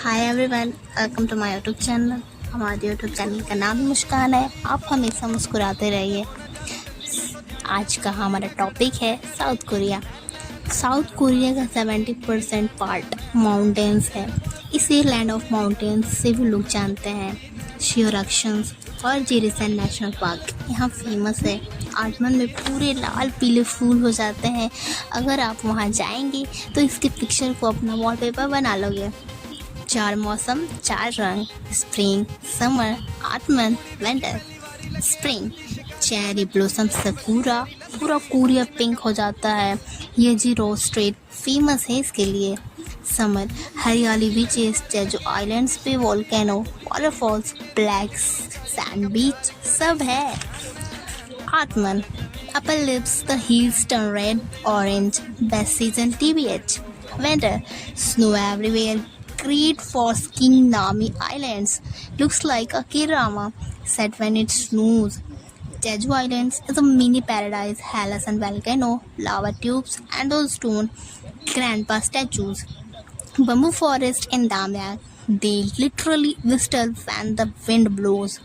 Hi everyone, welcome to my YouTube channel. हमारे YouTube channel का नाम मुस्कान है। आप हमेशा मुस्कुराते रहिए। आज का हमारा टॉपिक है साउथ कोरिया। साउथ कोरिया का 70% पार्ट माउंटेन्स है। इसे लैंड ऑफ माउंटेन्स से भी लोग जानते हैं। शियोराक्शंस और जेरिसन नेशनल पार्क यहाँ फेमस है। आसमान में पूरे लाल पीले फूल हो जाते हैं। अगर आप वहाँ जाएंगे तो इसके पिक्चर को अपना वॉलपेपर बना लोगे। 4 मौसम 4 रंग, spring, summer, autumn, winter. Spring cherry blossom sakura, Korea कोरिया पिंक हो जाता है। ये जीरो स्ट्रेट फेमस है इसके लिए। समर हरियाली बीचेस, जेजू आइलैंड्स पे volcano, waterfalls, black sand beach सब है। Ottoman upper lips, the hills turn red, orange, best season TBH. Winter, snow everywhere, great for skiing. Nami Islands looks like a Kirama set when it snows. Jeju Islands is a mini paradise. Hellas and volcano, lava tubes, and those stone grandpa statues. Bamboo forest in Damyang. They literally whistle when the wind blows.